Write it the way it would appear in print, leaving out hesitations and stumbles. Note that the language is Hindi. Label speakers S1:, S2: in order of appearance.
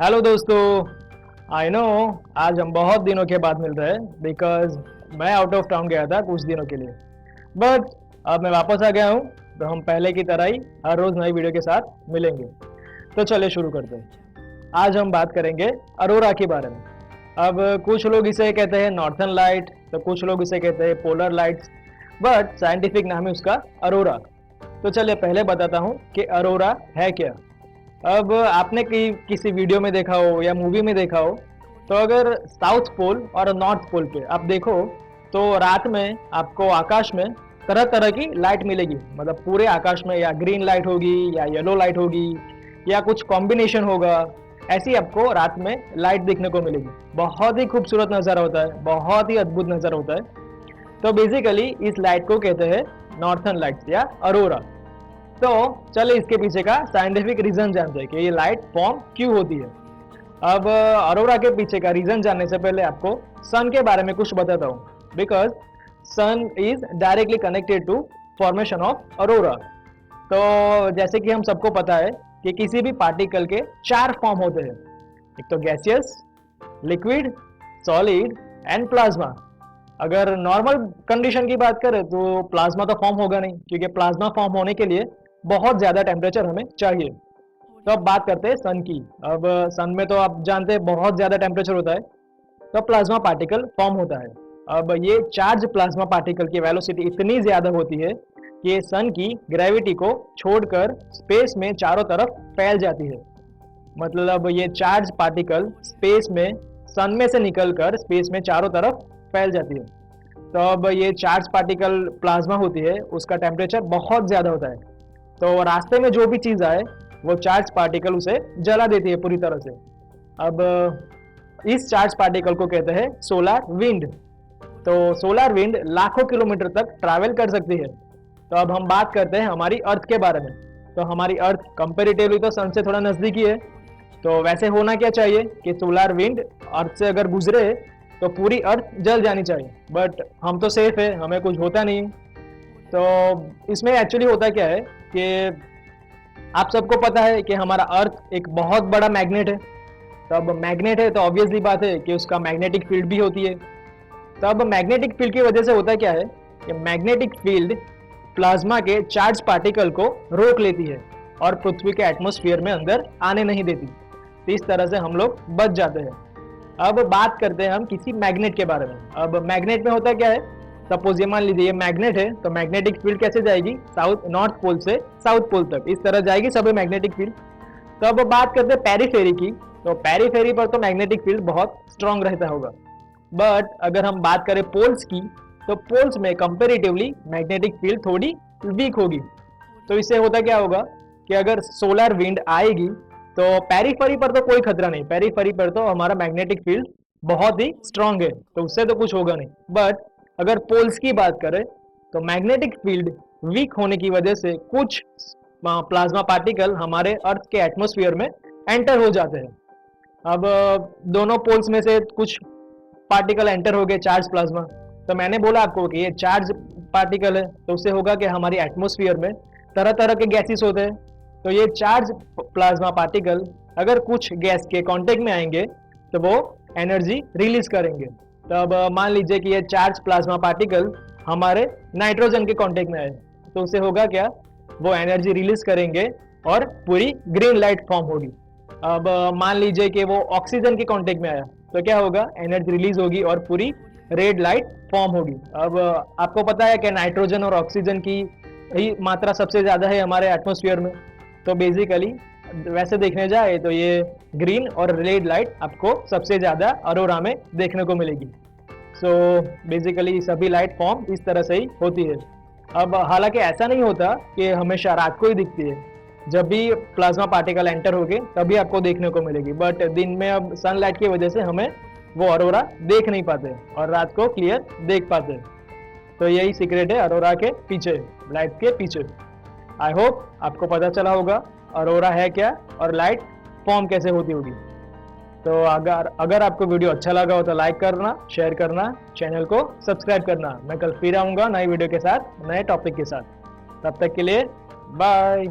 S1: हेलो दोस्तों। आई नो आज हम बहुत दिनों के बाद मिल रहे हैं बिकॉज मैं आउट ऑफ टाउन गया था कुछ दिनों के लिए। बट अब मैं वापस आ गया हूँ, तो हम पहले की तरह ही हर रोज़ नई वीडियो के साथ मिलेंगे। तो चलिए शुरू करते हैं। आज हम बात करेंगे अरोरा के बारे में। अब कुछ लोग इसे कहते हैं नॉर्थर्न लाइट, तो कुछ लोग इसे कहते हैं पोलर लाइट्स, बट साइंटिफिक नाम है उसका अरोरा। तो चलिए पहले बताता हूँ कि अरोरा है क्या। अब आपने किसी वीडियो में देखा हो या मूवी में देखा हो, तो अगर साउथ पोल और नॉर्थ पोल पे आप देखो तो रात में आपको आकाश में तरह तरह की लाइट मिलेगी। मतलब पूरे आकाश में या ग्रीन लाइट होगी या येलो लाइट होगी या कुछ कॉम्बिनेशन होगा। ऐसी आपको रात में लाइट देखने को मिलेगी। बहुत ही खूबसूरत नज़ारा होता है, बहुत ही अद्भुत नज़ारा होता है। तो बेसिकली इस लाइट को कहते हैं नॉर्थर्न लाइट्स या अरोरा। तो चलिए इसके पीछे का साइंटिफिक रीजन जानते हैं कि ये लाइट फॉर्म क्यों होती है। अब अरोरा के पीछे का रीजन जानने से पहले आपको सन के बारे में कुछ बताता हूँ, because sun is directly connected to formation of aurora. तो जैसे कि हम सबको पता है कि किसी भी पार्टिकल के चार फॉर्म होते हैं। एक तो gaseous, liquid, solid and plasma. अगर नॉर्मल कंडीशन की बात करें तो प्लाज्मा तो फॉर्म होगा नहीं, क्योंकि प्लाज्मा फॉर्म होने के लिए बहुत ज़्यादा टेम्परेचर हमें चाहिए। तो अब बात करते हैं सन की। अब सन में तो आप जानते हैं बहुत ज़्यादा टेम्परेचर होता है, तो प्लाज्मा पार्टिकल फॉर्म होता है। अब ये चार्ज प्लाज्मा पार्टिकल की वेलोसिटी इतनी ज़्यादा होती है कि ये सन की ग्रेविटी को छोड़कर स्पेस में चारों तरफ फैल जाती है। मतलब ये चार्ज पार्टिकल स्पेस में सन में से निकलकर स्पेस में चारों तरफ फैल जाती है। तो अब ये चार्ज पार्टिकल प्लाज्मा होती है, उसका टेम्परेचर बहुत ज़्यादा होता है। तो रास्ते में जो भी चीज़ आए वो चार्ज पार्टिकल उसे जला देती है पूरी तरह से। अब इस चार्ज पार्टिकल को कहते हैं सोलर विंड। तो सोलर विंड लाखों किलोमीटर तक ट्रैवल कर सकती है। तो अब हम बात करते हैं हमारी अर्थ के बारे में। तो हमारी अर्थ कंपेरेटिवली तो सन से थोड़ा नज़दीकी है। तो वैसे होना क्या चाहिए कि सोलर विंड अर्थ से अगर गुजरे तो पूरी अर्थ जल जानी चाहिए, बट हम तो सेफ है, हमें कुछ होता नहीं। तो इसमें एक्चुअली होता क्या है कि आप सबको पता है कि हमारा अर्थ एक बहुत बड़ा मैग्नेट है। तो अब मैग्नेट है तो ऑब्वियसली बात है कि उसका मैग्नेटिक फील्ड भी होती है। तो अब मैग्नेटिक फील्ड की वजह से होता क्या है कि मैग्नेटिक फील्ड प्लाज्मा के चार्ज पार्टिकल को रोक लेती है और पृथ्वी के एटमॉस्फेयर में अंदर आने नहीं देती। तो इस तरह से हम लोग बच जाते हैं। अब बात करते हैं हम किसी मैग्नेट के बारे में। अब मैग्नेट में होता क्या है, सपोज ये मान लीजिए ये मैग्नेट है, तो मैग्नेटिक फील्ड कैसे जाएगी, नॉर्थ पोल से साउथ पोल तक, इस तरह जाएगी सब मैग्नेटिक फील्ड। तो अब बात करते हैं पेरीफेरी की। तो पेरीफेरी पर तो मैग्नेटिक फील्ड बहुत स्ट्रांग रहता होगा, बट अगर हम बात करें पोल्स की, तो पोल्स में कंपेरेटिवली मैग्नेटिक फील्ड थोड़ी वीक होगी। तो इससे होता क्या होगा कि अगर सोलर विंड आएगी तो पेरीफेरी पर तो कोई खतरा नहीं, पेरीफेरी पर तो हमारा मैग्नेटिक फील्ड बहुत ही स्ट्रांग है, तो उससे तो कुछ होगा नहीं। बट अगर पोल्स की बात करें तो मैग्नेटिक फील्ड वीक होने की वजह से कुछ प्लाज्मा पार्टिकल हमारे अर्थ के एटमॉस्फेयर में एंटर हो जाते हैं। अब दोनों पोल्स में से कुछ पार्टिकल एंटर हो गए चार्ज प्लाज्मा। तो मैंने बोला आपको कि ये चार्ज पार्टिकल है, तो उससे होगा कि हमारी एटमॉस्फेयर में तरह तरह के गैसेस होते हैं। तो ये चार्ज प्लाज्मा पार्टिकल अगर कुछ गैस के कांटेक्ट में आएंगे तो वो एनर्जी रिलीज करेंगे। तो अब मान लीजिए कि ये चार्ज प्लाज्मा पार्टिकल हमारे नाइट्रोजन के कांटेक्ट में आए, तो उससे होगा क्या, वो एनर्जी रिलीज करेंगे और पूरी ग्रीन लाइट फॉर्म होगी। अब मान लीजिए कि वो ऑक्सीजन के कांटेक्ट में आया, तो क्या होगा, एनर्जी रिलीज होगी और पूरी रेड लाइट फॉर्म होगी। अब आपको पता है कि नाइट्रोजन और ऑक्सीजन की ही मात्रा सबसे ज़्यादा है हमारे एटमॉस्फेयर में। तो बेसिकली वैसे देखने जाए तो ये ग्रीन और रेड लाइट आपको सबसे ज़्यादा अरोरा में देखने को मिलेगी। सो बेसिकली सभी लाइट फॉर्म इस तरह से ही होती है। अब हालांकि ऐसा नहीं होता कि हमेशा रात को ही दिखती है, जब भी प्लाज्मा पार्टिकल एंटर होंगे तभी आपको देखने को मिलेगी, बट दिन में अब सनलाइट की वजह से हमें वो अरोरा देख नहीं पाते और रात को क्लियर देख पाते। तो यही सीक्रेट है अरोरा के पीछे, लाइट के पीछे। आई होप आपको पता चला होगा अरोरा है क्या और लाइट फॉर्म कैसे होती होगी। तो अगर आपको वीडियो अच्छा लगा हो तो लाइक करना, शेयर करना, चैनल को सब्सक्राइब करना। मैं कल फिर आऊँगा नई वीडियो के साथ, नए टॉपिक के साथ। तब तक के लिए बाय।